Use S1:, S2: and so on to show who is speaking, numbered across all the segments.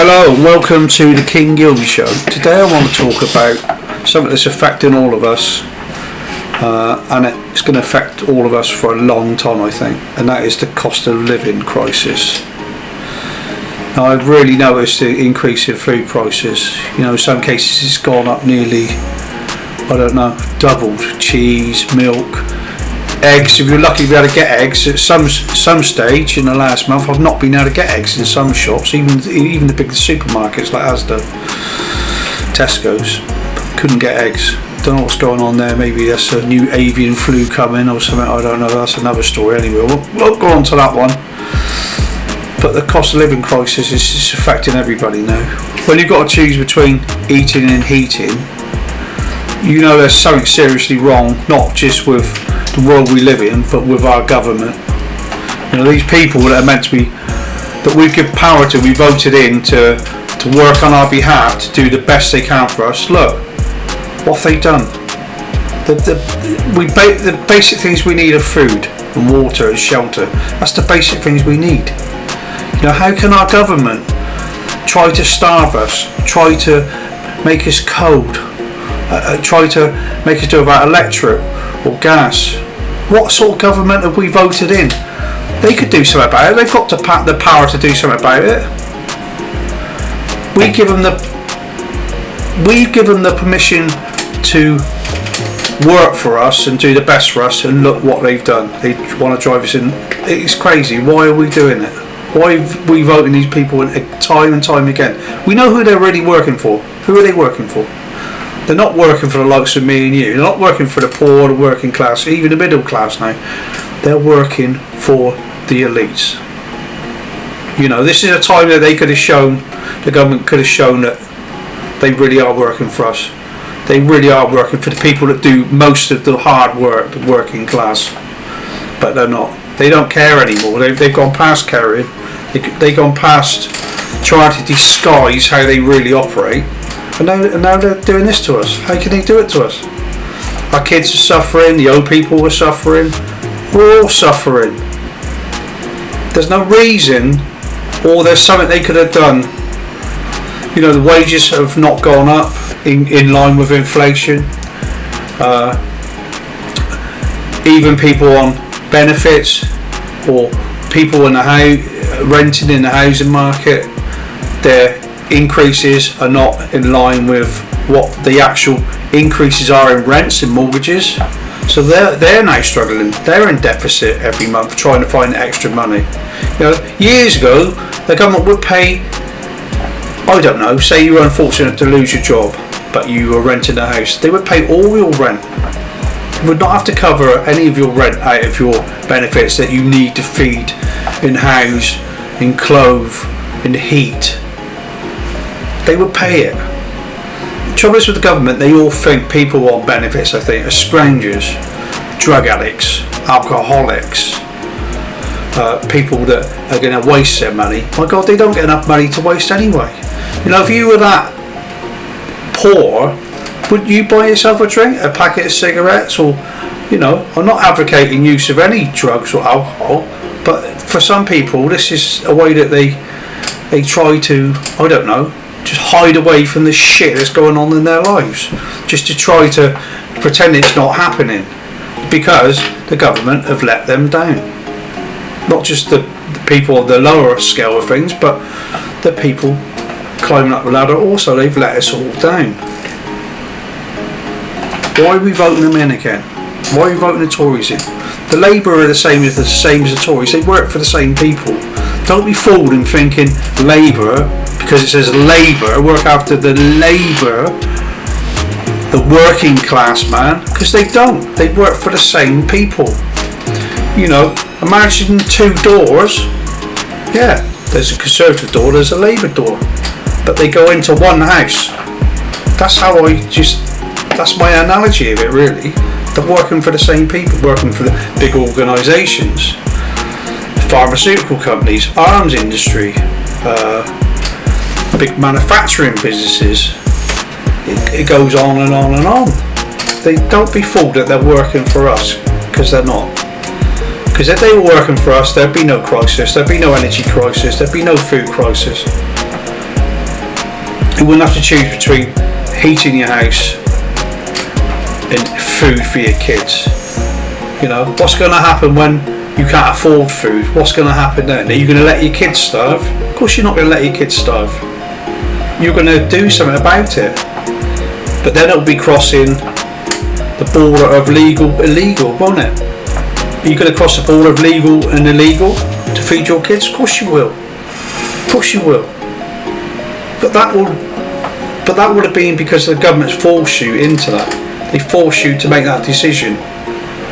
S1: Hello and welcome to the King Gilby Show. Today I want to talk about something that's affecting all of us, and it's going to affect all of us for a long time, I think, and that is the cost of living crisis. Now, I've really noticed the increase in food prices. You know, in some cases it's gone up nearly, doubled. Cheese, milk, eggs. If you're lucky to be able to get eggs at some stage in the last month, I've not been able to get eggs in some shops, even the big supermarkets like Asda, Tesco's. Couldn't get eggs. Don't know what's going on there. Maybe that's a new avian flu coming or something. I don't know. That's another story anyway. We'll go on to that one. But the cost of living crisis is affecting everybody now. When you've got to choose between eating and heating, you know there's something seriously wrong, not just with the world we live in, but with our government. You know, these people that are meant to be, that we give power to, we voted in to work on our behalf, to do the best they can for us. Look, what have they done? The basic things we need are food and water and shelter. That's the basic things we need. You know, how can our government try to starve us, try to make us cold, try to make us do without electric or gas? What sort of government have we voted in? They could do something about it. They've got the power to do something about it. We give them the permission to work for us and do the best for us, and look what they've done. They want to drive us in. It's crazy. Why are we doing it? Why are we voting these people in time and time again? We know who they're really working for. Who are they working for? They're not working for the likes of me and you. They're not working for the poor, the working class, even the middle class now. They're working for the elites. You know, this is a time that they could have shown, the government could have shown that they really are working for us. They really are working for the people that do most of the hard work, the working class. But they're not. They don't care anymore. They've gone past caring. They've gone past trying to disguise how they really operate. And now they're doing this to us. How can they do it to us? Our kids are suffering, the old people are suffering, we're all suffering. There's no reason, or there's something they could have done. You know, the wages have not gone up in line with inflation. Even people on benefits, or people in the house, renting in the housing market, their increases are not in line with what the actual increases are in rents and mortgages. So they're now struggling. They're in deficit every month, trying to find extra money. You know, years ago, the government would pay, I don't know, say you were unfortunate to lose your job, but you were renting a house. They would pay all your rent. You would not have to cover any of your rent out of your benefits that you need to feed, in house, in clothe, in heat. They would pay it. The trouble is with the government, they all think people on benefits, I think, are strangers, drug addicts, alcoholics, people that are going to waste their money. My God, they don't get enough money to waste anyway. You know, if you were that poor, would you buy yourself a drink, a packet of cigarettes, or, you know, I'm not advocating use of any drugs or alcohol, but for some people, this is a way that they try to, I don't know, just hide away from the shit that's going on in their lives, just to try to pretend it's not happening, because the government have let them down. Not just the people on the lower scale of things, but the people climbing up the ladder also, they've let us all down. Why are we voting them in again? Why are we voting the Tories in? The Labour are the same as the Tories. They work for the same people. Don't be fooled in thinking Labour, because it says Labour, work after the Labour, the working class man, because they don't. They work for the same people. You know, imagine two doors. Yeah, there's a Conservative door, there's a Labour door, but they go into one house. That's how that's my analogy of it, really. They're working for the same people, working for the big organisations, pharmaceutical companies, arms industry, big manufacturing businesses. It goes on and on and on. They don't be fooled that they're working for us, because they're not. Because if they were working for us, there'd be no crisis, there'd be no energy crisis, there'd be no food crisis. you wouldn't have to choose between heating your house and food for your kids. You know, what's going to happen when you can't afford food? What's going to happen then? Are you going to let your kids starve? Of course you're not going to let your kids starve. You're going to do something about it. But then it'll be crossing the border of legal, illegal, won't it? Are you going to cross the border of legal and illegal to feed your kids? Of course you will. Of course you will. But that would have been because the government's forced you into that. They force you to make that decision,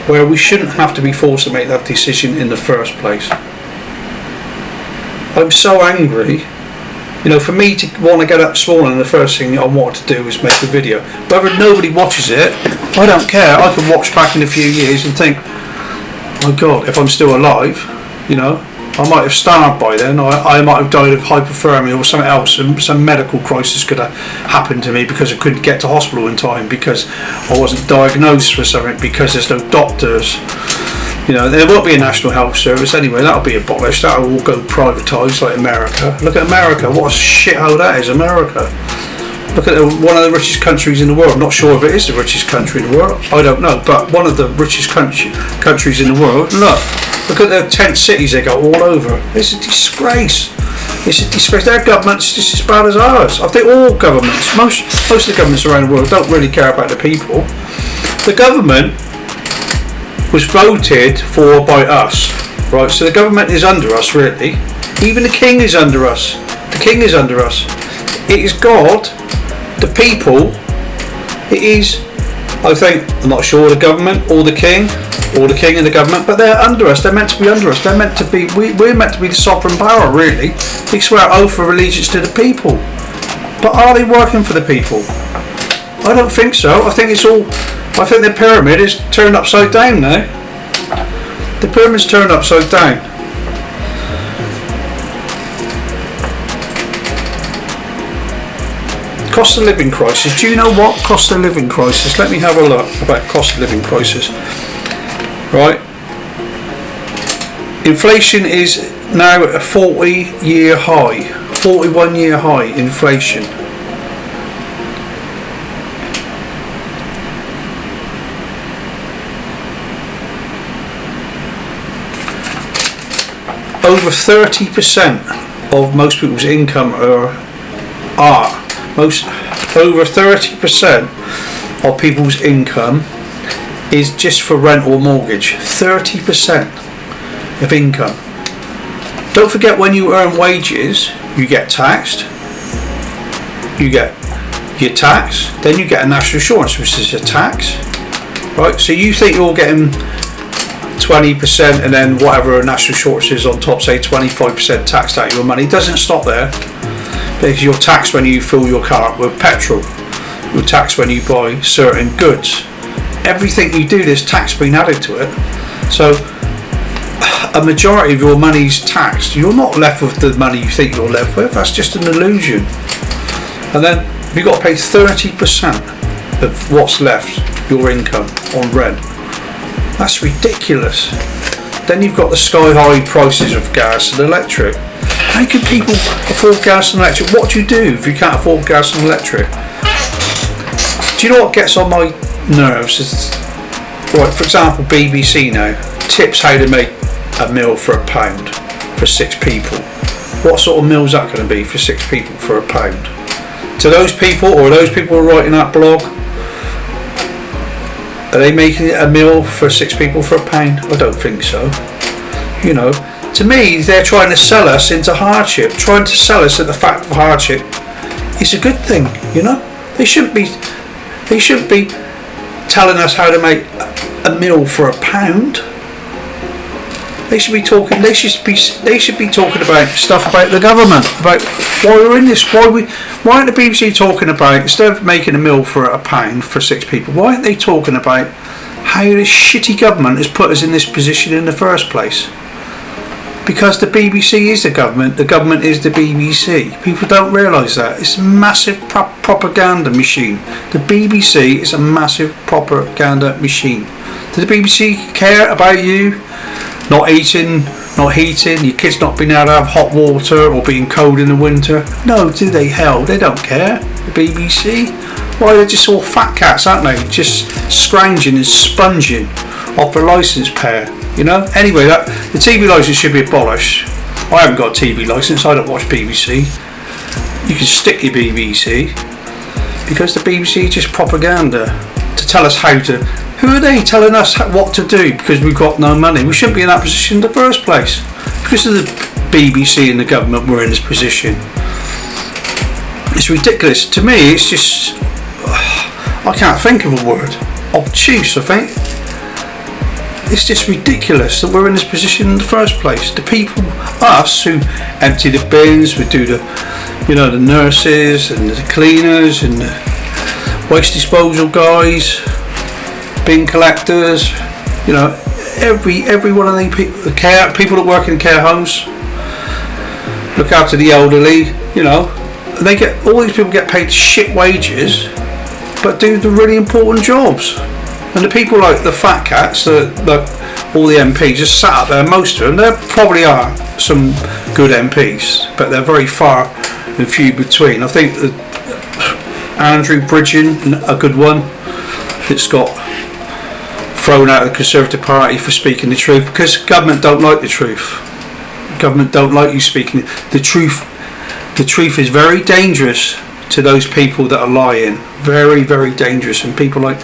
S1: where we shouldn't have to be forced to make that decision in the first place. I'm so angry. You know, for me to want to get up this morning, the first thing I wanted to do was make a video. Whether nobody watches it, I don't care. I can watch back in a few years and think, my God, if I'm still alive, you know, I might have starved by then. I might have died of hypothermia or something else. Some medical crisis could have happened to me because I couldn't get to hospital in time, because I wasn't diagnosed for something, because there's no doctors. You know, there won't be a national health service anyway. That'll be abolished. That'll all go privatised like America. Look at America. What a shithole that is, America. Look at one of the richest countries in the world. I'm not sure if it is the richest country in the world. I don't know. But one of the richest countries in the world. Look at the tent cities they got all over. It's a disgrace. It's a disgrace. Their government's just as bad as ours. I think all governments, most of the governments around the world don't really care about the people. The government was voted for by us, right? So the government is under us, really. Even the king is under us. The king is under us. It is God, the people. It is, I think, I'm not sure, the government or the king and the government, but they're under us. They're meant to be under us. They're meant to be. We're meant to be the sovereign power, really. They swear oath of allegiance to the people. But are they working for the people? I don't think so. I think the pyramid is turned upside down now. The pyramid's turned upside down. Cost of living crisis. Do you know what cost of living crisis? Let me have a look about cost of living crisis. Right. Inflation is now at a 40-year high. 41-year high inflation. Over 30% of most people's income over 30% of people's income is just for rent or mortgage. 30% of income. Don't forget, when you earn wages, you get taxed. You get your tax, then you get a national insurance, which is a tax, right? So you think you're getting 20% and then whatever a national insurance is on top, say 25% taxed out of your money. It doesn't stop there, because you're taxed when you fill your car up with petrol. You're taxed when you buy certain goods. Everything you do, there's tax being added to it. So a majority of your money's taxed. You're not left with the money you think you're left with. That's just an illusion. And then you've got to pay 30% of what's left, your income, on rent. That's ridiculous. Then you've got the sky high prices of gas and electric. How can people afford gas and electric? What do you do if you can't afford gas and electric? Do you know what gets on my nerves? Right, for example, BBC now tips how to make a meal for £1 for 6 people. What sort of meal is that going to be for 6 people for £1? To those people, or those people who are writing that blog, are they making it a meal for 6 people for £1? I don't think so. You know, to me, they're trying to sell us into hardship, trying to sell us that the fact of hardship is a good thing. You know, they shouldn't be telling us how to make a meal for £1. They should be talking. They should be talking about stuff about the government, about why we're in this. Why aren't the BBC talking about, instead of making a meal for £1 for 6 people? Why aren't they talking about how this shitty government has put us in this position in the first place? Because the BBC is the government. The government is the BBC. People don't realise that. It's a massive propaganda machine. The BBC is a massive propaganda machine. Does the BBC care about you not eating, not heating, your kids not being able to have hot water or being cold in the winter. No, do they? Hell, they don't care. The BBC, why, they're just all fat cats, aren't they? Just scrounging and sponging off the licence payer, you know. Anyway, the TV licence should be abolished. I haven't got a TV licence, I don't watch BBC. You can stick your BBC, because the BBC is just propaganda to tell us how to. Who are they telling us what to do because we've got no money? We shouldn't be in that position in the first place. Because of the BBC and the government, we're in this position. It's ridiculous. To me, it's just, I can't think of a word. Obtuse, I think. It's just ridiculous that we're in this position in the first place. The people, us, who empty the bins, we do the nurses and the cleaners and the waste disposal guys, bin collectors, every one of these people, people that work in care homes, look after the elderly, they get, all these people get paid shit wages, but do the really important jobs. And the people like the fat cats, like all the MPs, just sat up there, most of them, there probably are some good MPs, but they're very far and few between. I think that Andrew Bridgen, a good one, that's got thrown out of the Conservative Party for speaking the truth, because government don't like the truth. Government don't like you speaking the truth. The truth is very dangerous to those people that are lying. Very, very dangerous. And people like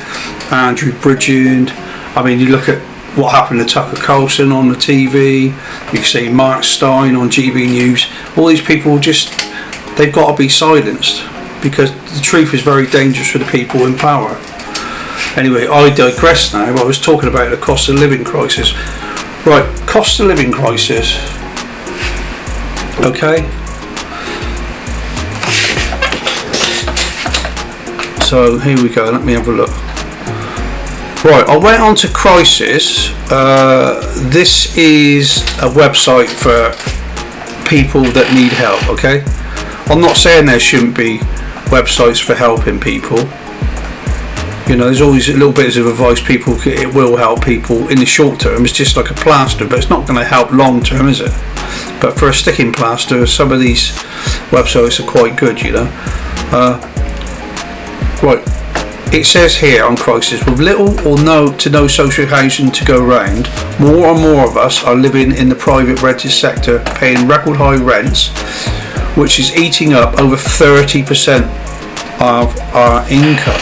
S1: Andrew Bridgen, I mean, you look at what happened to Tucker Carlson on the TV, you can see Mark Stein on GB News, all these people they've got to be silenced, because the truth is very dangerous for the people in power. Anyway, I digress now. I was talking about the cost of living crisis. Right, cost of living crisis. Okay. So here we go, let me have a look. Right, I went on to Crisis. This is a website for people that need help, okay? I'm not saying there shouldn't be websites for helping people. There's always a little bit of advice, it will help people in the short term. It's just like a plaster, but it's not going to help long term, is it? But for a sticking plaster, some of these websites are quite good, Right, it says here on Crisis, with little or no social housing to go round, more and more of us are living in the private rented sector, paying record high rents, which is eating up over 30% of our income.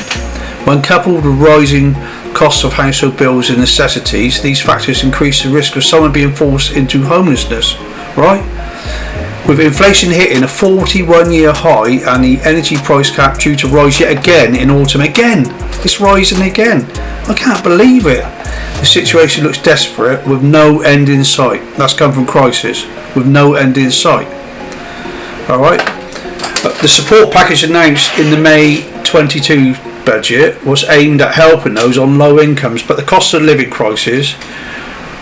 S1: When coupled with rising costs of household bills and necessities, these factors increase the risk of someone being forced into homelessness, right? With inflation hitting a 41-year high and the energy price cap due to rise yet again in autumn, it's rising again. I can't believe it. The situation looks desperate with no end in sight. That's come from Crisis, with no end in sight. Alright. The support package announced in the May 22 budget was aimed at helping those on low incomes, but the cost of living crisis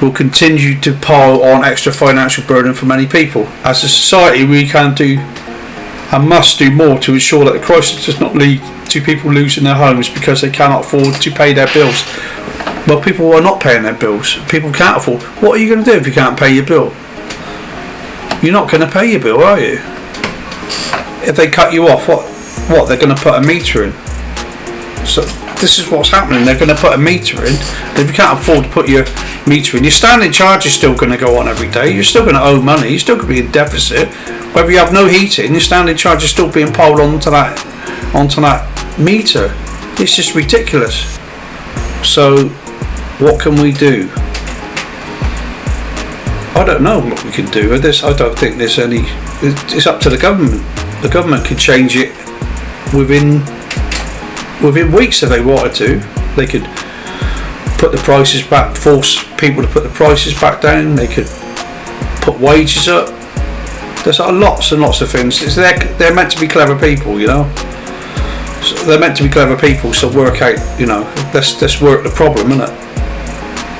S1: will continue to pile on extra financial burden for many people. As a society, we can do and must do more to ensure that the crisis does not lead to people losing their homes because they cannot afford to pay their bills. Well, people are not paying their bills. People can't afford. What are you going to do if you can't pay your bill? You're not going to pay your bill, are you? If they cut you off, what? They're going to put a meter in. So this is what's happening. They're going to put a meter in. If you can't afford to put your meter in, your standing charge is still going to go on every day. You're still going to owe money. You're still going to be in deficit. Whether you have no heating, your standing charge is still being piled onto that meter. It's just ridiculous. So what can we do? I don't know what we can do with this. I don't think there's any. It's up to the government. The government can change it within weeks if they wanted to. They could put the prices back, force people to put the prices back down. They could put wages up. There's lots and lots of things. They're meant to be clever people, So they're meant to be clever people. So work out, let's work the problem, innit?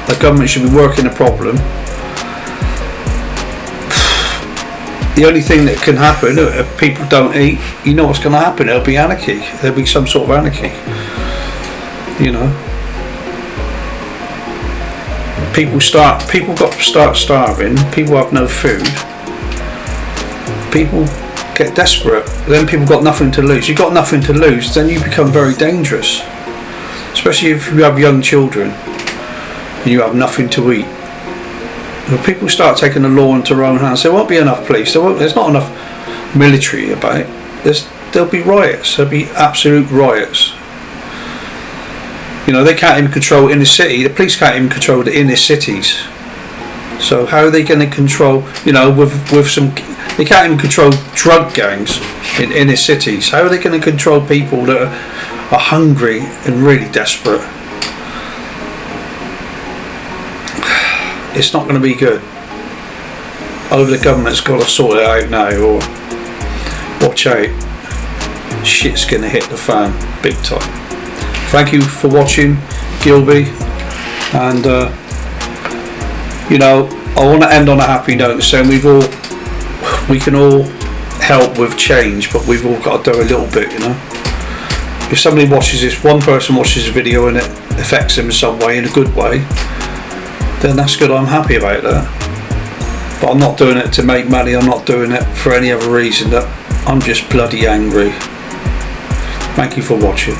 S1: The government should be working the problem. The only thing that can happen if people don't eat, what's going to happen? It'll be anarchy. There'll be some sort of anarchy. people got to start starving, people have no food, people get desperate, then people got nothing to lose. You've got nothing to lose, then you become very dangerous, especially if you have young children and you have nothing to eat. When people start taking the law into their own hands, there won't be enough police, there's not enough military about. There'll be riots, there'll be absolute riots. You know, they can't even control inner city, the police can't even control the inner cities. So how are they going to control, you know, with some, they can't even control drug gangs in inner cities. How are they going to control people that are hungry and really desperate? It's not going to be good. Either the government's got to sort it out now, or watch out, shit's going to hit the fan big time. Thank you for watching, Gilby, and you know, I want to end on a happy note, saying we can all help with change, but we've all got to do a little bit, you know. If somebody watches this, one person watches a video and it affects them in some way, in a good way, then that's good. I'm happy about that. But I'm not doing it to make money. I'm not doing it for any other reason. That I'm just bloody angry. Thank you for watching.